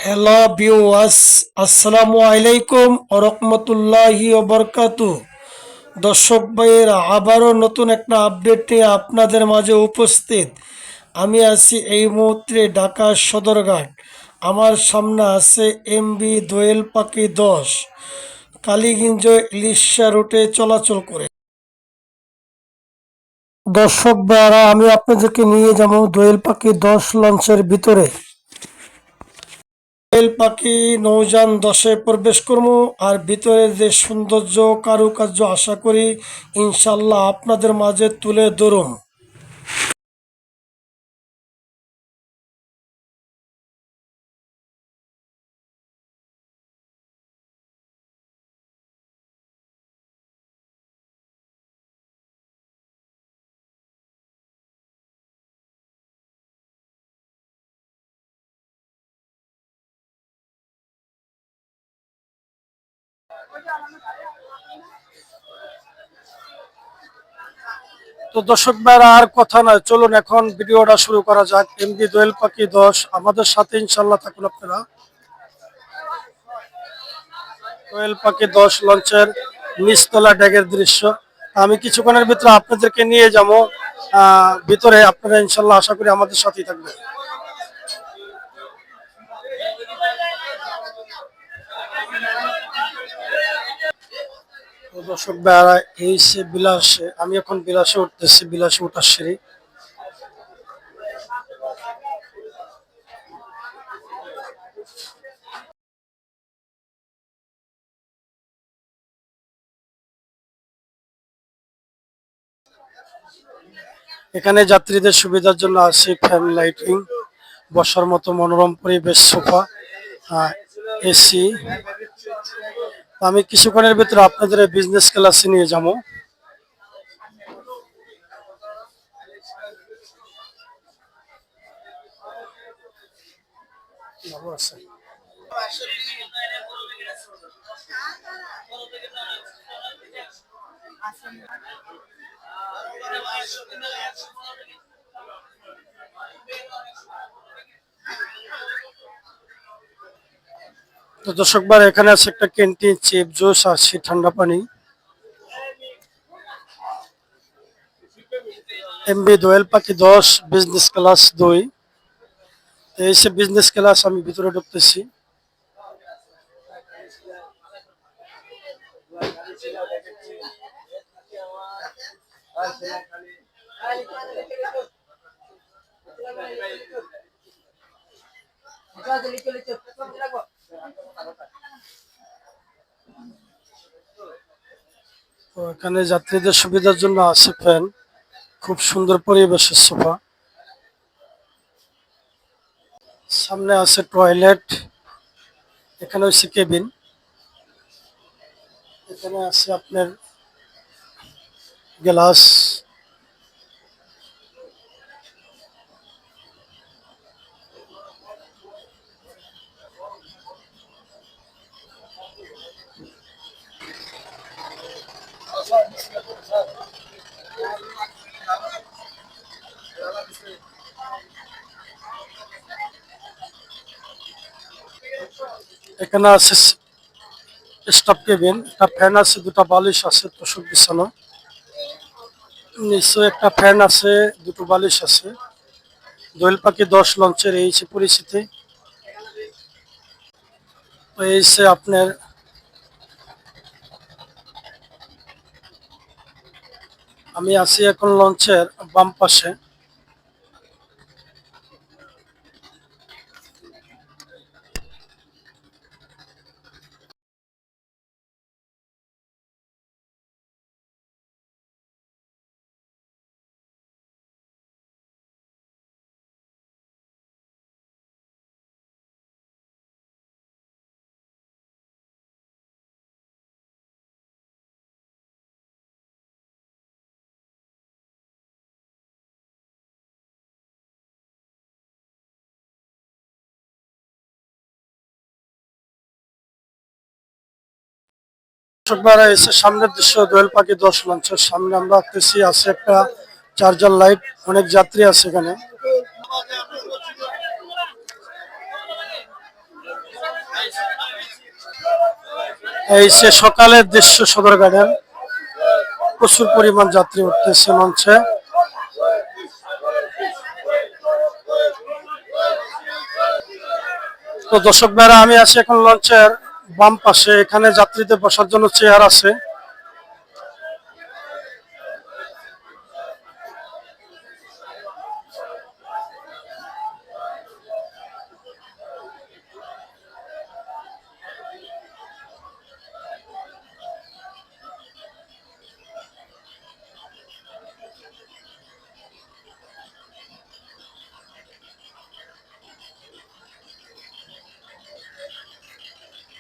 Hello viewers, আসসালামু আলাইকুম ওয়া রাহমাতুল্লাহি ওয়া বারাকাতুহু। দর্শক ভাইয়েরা, আবারও নতুন একটা আপডেট নিয়ে আপনাদের মাঝে উপস্থিত। আমি আছি এই মুহূর্তে ঢাকা সদরঘাট। আমার সামনে আছে এমবি দোয়েল পাখি 10 কালীগঞ্জ ইলিশা রুটে চলাচল করে। দর্শক ভাইয়েরা, আমি আপনাদেরকে নিয়ে যাব দোয়েল পাখি 10 লঞ্চের ভিতরে। কোয়েল পাখি নৌযান 10-এ প্রবেশ করবো। আর ভিতরের যে সৌন্দর্য কারুকার্য আশা করি ইনশাল্লাহ আপনাদের মাঝে তুলে ধরুন। তো দর্শক ভাইরা, আর কথা নয়, চলুন এখন ভিডিওটা শুরু করা যাক। এমডি দোয়েল পাখি 10 আমাদের সাথে ইনশাল্লাহ থাকুন আপনারা। দোয়েল পাখি 10 লঞ্চের নিচতলা ডেকের দৃশ্য আমি কিছুক্ষণের ভিতরে আপনাদেরকে নিয়ে যাবো ভিতরে। আপনারা ইনশাল্লাহ আশা করি আমাদের সাথেই থাকবেন। তো দর্শক ভাইরা, এই সে বিলাসে, আমি এখন বিলাসে উঠতেছি, বিলাসে উঠার সিঁড়ি। এখানে যাত্রীদের সুবিধার জন্য আছে ফ্যান, লাইটিং, বসার মতো মনোরম পরিবেশ, সোফা, এসি। আমি কিছুক্ষণের ভিতরে আপনাদের বিজনেস ক্লাসে নিয়ে যাবো। ভালো আছে। তো দর্শক ভাই, এখানে আছে একটা ক্যান্টিন, চিপ, জুস আছে, ঠান্ডা পানি। এমবি দোয়েল পাখি 10 বিজনেস ক্লাস 2। এই সে বিজনেস ক্লাস, আমি ভিতরে ঢুকতেছি। তো এখানে যাত্রীদের সুবিধার জন্য আছে ফ্যান, খুব সুন্দর পরিবেশের সোফা। সামনে আছে টয়লেট, এখানে হচ্ছে কেবিন। এখানে আছে আপনার গ্লাস। এখানে আছে স্টাফ কেবিন, একটা ফ্যান আছে, দুটা বালিশ আছে, তোষক বিছানো। নিশ্চয় একটা ফ্যান আছে, দুটো বালিশ আছে। দোয়েল পাখি 10 লঞ্চের এই যে পরিস্থিতি। তো এই যে আপনার, আমি আছি এখন লঞ্চের বাম পাশে। দর্শকরা, এসে সামনের দৃশ্য দোয়েল পাখি 10 লঞ্চের সামনে আমরা দেখতেছি আছে একটা চার্জার লাইট, অনেক যাত্রী আছে এখানে। এই সে সকালের দৃশ্য সদরঘাটের, প্রচুর পরিমাণ যাত্রী উঠতেছে লঞ্চে। তো দর্শক ভাইরা, আমি আছি এখন লঞ্চের বাম পাশে, এখানে যাত্রীদের বসার জন্য চেয়ার আছে।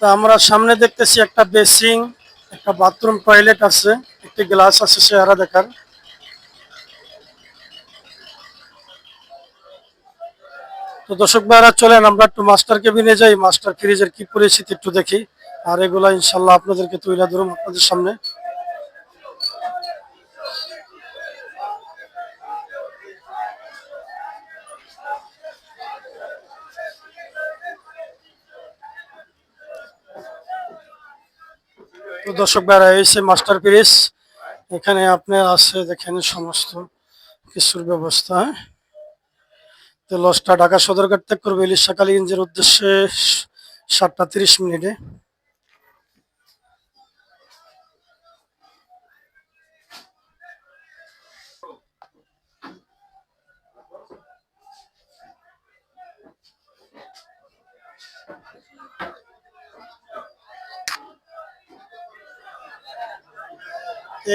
তো আমরা সামনে দেখতেছি একটা বেসিং, একটা বাথরুম, টয়লেট আছে, একটি গ্লাস আছে চেহারা দেখার। তো দর্শক ভাইরা, চলেন আমরা একটু মাস্টার কেবিনে যাই, মাস্টার ফ্রিজের কি পরিস্থিতি একটু দেখি, আর এগুলা ইনশাল্লাহ আপনাদেরকে তুলে ধরুন আপনাদের সামনে। তো দর্শক ভাইরা, এই সে মাস্টার ফ্রিজ, এখানে আপনার আছে দেখেন সমস্ত কিছুর ব্যবস্থা। তো লঞ্চটা ঢাকা সদরঘাট ত্যাগ করবে ইলিশাখালীগঞ্জের উদ্দেশ্যে 7টা 30 মিনিটে।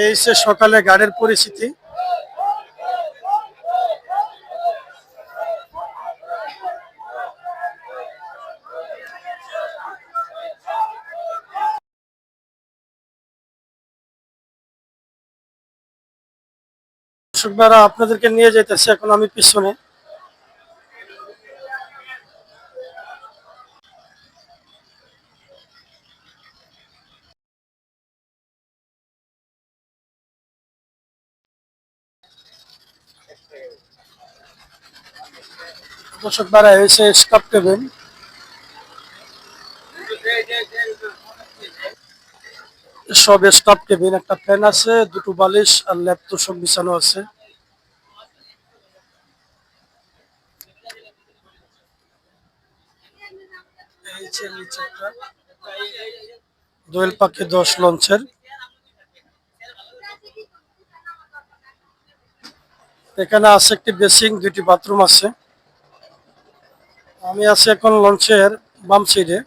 এই সে সকালে গাড়ির পরিস্থিতি। দর্শক ভাইরা, আপনাদেরকে নিয়ে যাইতেছি এখন আমি পিছনে। দর্শক ভাইরা, এই সে স্টাফ কেবিন, সব স্টাফ কেবিন, একটা ফ্যান আছে, দুটো বালিশ আর ল্যাপটপ সব বিছানো আছে। এই যে নিচেরটা দোয়েল পাখি 10 লঞ্চের। এখানে আছে একটি বেসিং, দুটি বাথরুম আছে। আমি আছি এখন লঞ্চের বাম সাইডে।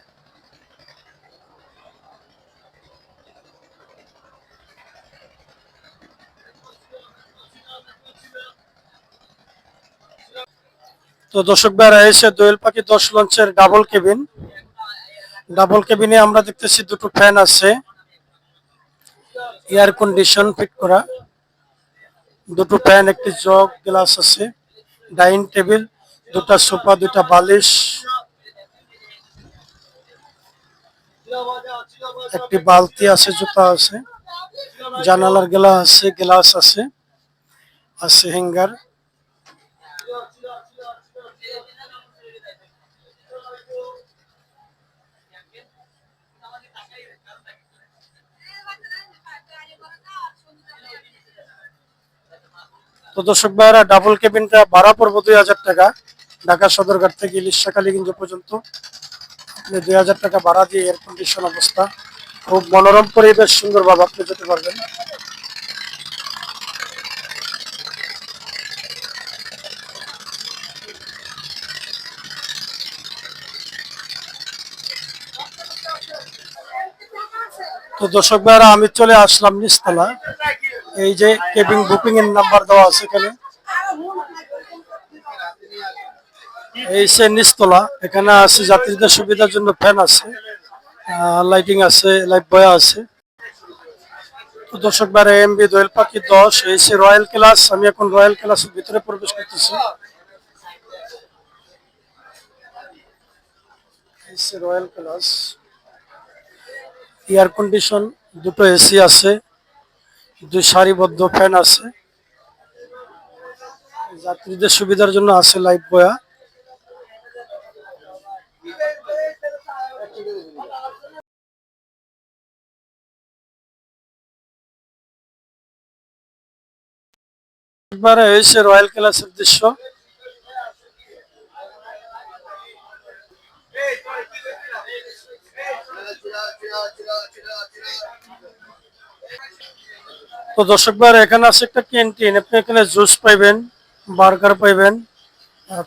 তো দর্শক ভাইরা, এসে দোয়েল পাখি 10 লঞ্চের ডাবল কেবিন। ডাবল কেবিনে আমরা দেখতেছি দুটো ফ্যান আছে, এয়ার কন্ডিশন ফিট করা, দুটো ফ্যান, একটি জগ গ্লাস আছে, ডাইনিং টেবিল, দুটা সোফা, দুটা বালিশ, একটি বালতি আছে, জুতা আছে, জানালার গ্লাস আছে, আছে হ্যাঙ্গার। তো দর্শক ভাইরা, ডাবল কেবিনটা ভাড়া পড়বো 2000 টাকা। ঢাকা সদরঘাট থেকে ইলিশাখালীগঞ্জ পর্যন্ত আপনি 2000 টাকা ভাড়া দিয়ে এয়ার কন্ডিশন অবস্থা, খুব মনোরম পরিবেশ, সুন্দরভাবে আপনি যেতে পারবেন। তো দর্শক ভাইরা, আমি চলে আসলাম নিচতলা। এই যে কেবিন বুকিং এর নাম্বার দেওয়া আছে এখানে। এই সে নিচতলা, এখানে আছে যাত্রীদের সুবিধার জন্য ফ্যান আছে, লাইটিং আছে, লাইট বয় আছে। তো দর্শক ভাইরা, এমবি দোয়েল পাখি 10, এই সে রয়্যাল ক্লাস। আমি এখন রয়্যাল ক্লাসের ভিতরে প্রবেশ করতেছি। এই সে রয়্যাল ক্লাস, এয়ার কন্ডিশন, দুটো এসি আছে, দুই সারিবদ্ধ ফ্যান আছে, যাত্রীদের সুবিধার জন্য আছে লাইট বয়া। ভাই হয়েছে রয়্যাল ক্লাসের দৃশ্য। তো দর্শক ভাই এখানে আছে একটা ক্যান্টিন, আপনি এখানে জুস পাইবেন, বার্গার পাইবেন,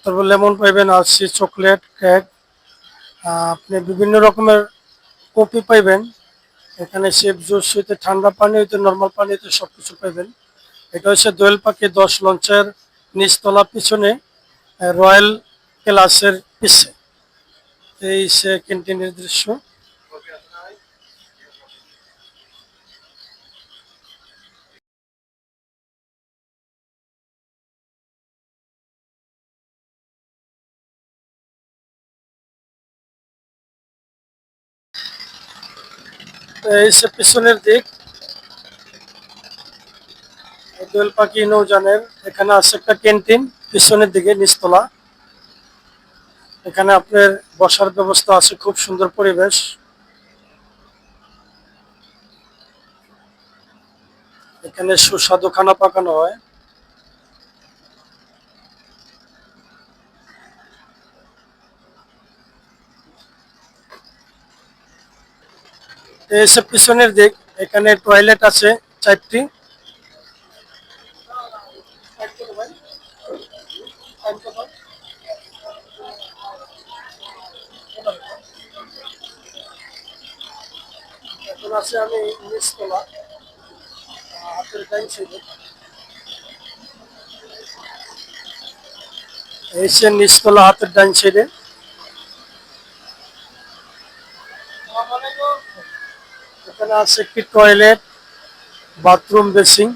তারপর লেমন পাইবেন, আরসি চকলেট কেক, আপনি বিভিন্ন রকমের কফি পাইবেন। এখানে সেফ জুস হইতে ঠান্ডা পানি হইতে নর্মাল পানি হইতে সবকিছু পাইবেন। এটা হচ্ছে দোয়েল পাখি 10 লঞ্চের নিচতলা পিছনে রয়্যাল ক্লাসের পিছে। এই সে ক্যান্টিনের দৃশ্য। এই সে পিছনের দিক দোয়েল পাখি নৌজানের। এখানে আছে একটা ক্যান্টিন পিছনের দিকে নিচতলা। এখানে আপনার বসার ব্যবস্থা আছে, খুব সুন্দর পরিবেশ। এখানে সুস্বাদু খানা পাকানো হয়। এই সে পিছনের দিক, এখানে টয়লেট আছে 4টি। এখন আছে আমি নিচতলা, হাতের ডাইন সাইডে। এই সে নিচতলা হাতের ডাইন সাইডে। এখানে আছে একটি টয়লেট, বাথরুম, বেসিং।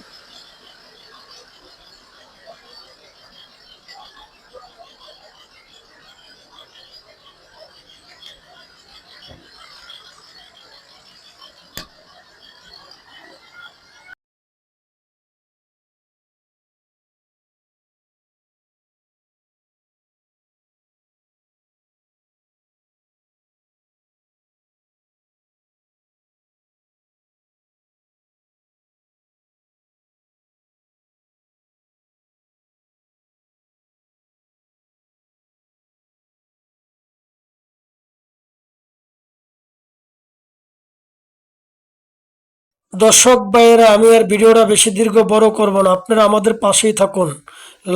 দর্শক ভাইয়েরা, আমি আর ভিডিওটা বেশি দীর্ঘ বড় করব না, আপনারা আমাদের পাশেই থাকুন,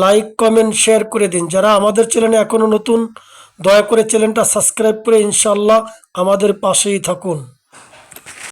লাইক কমেন্ট শেয়ার করে দিন। যারা আমাদের চ্যানেলে এখনো নতুন, দয়া করে চ্যানেলটা সাবস্ক্রাইব করে ইনশাল্লাহ আমাদের পাশেই থাকুন।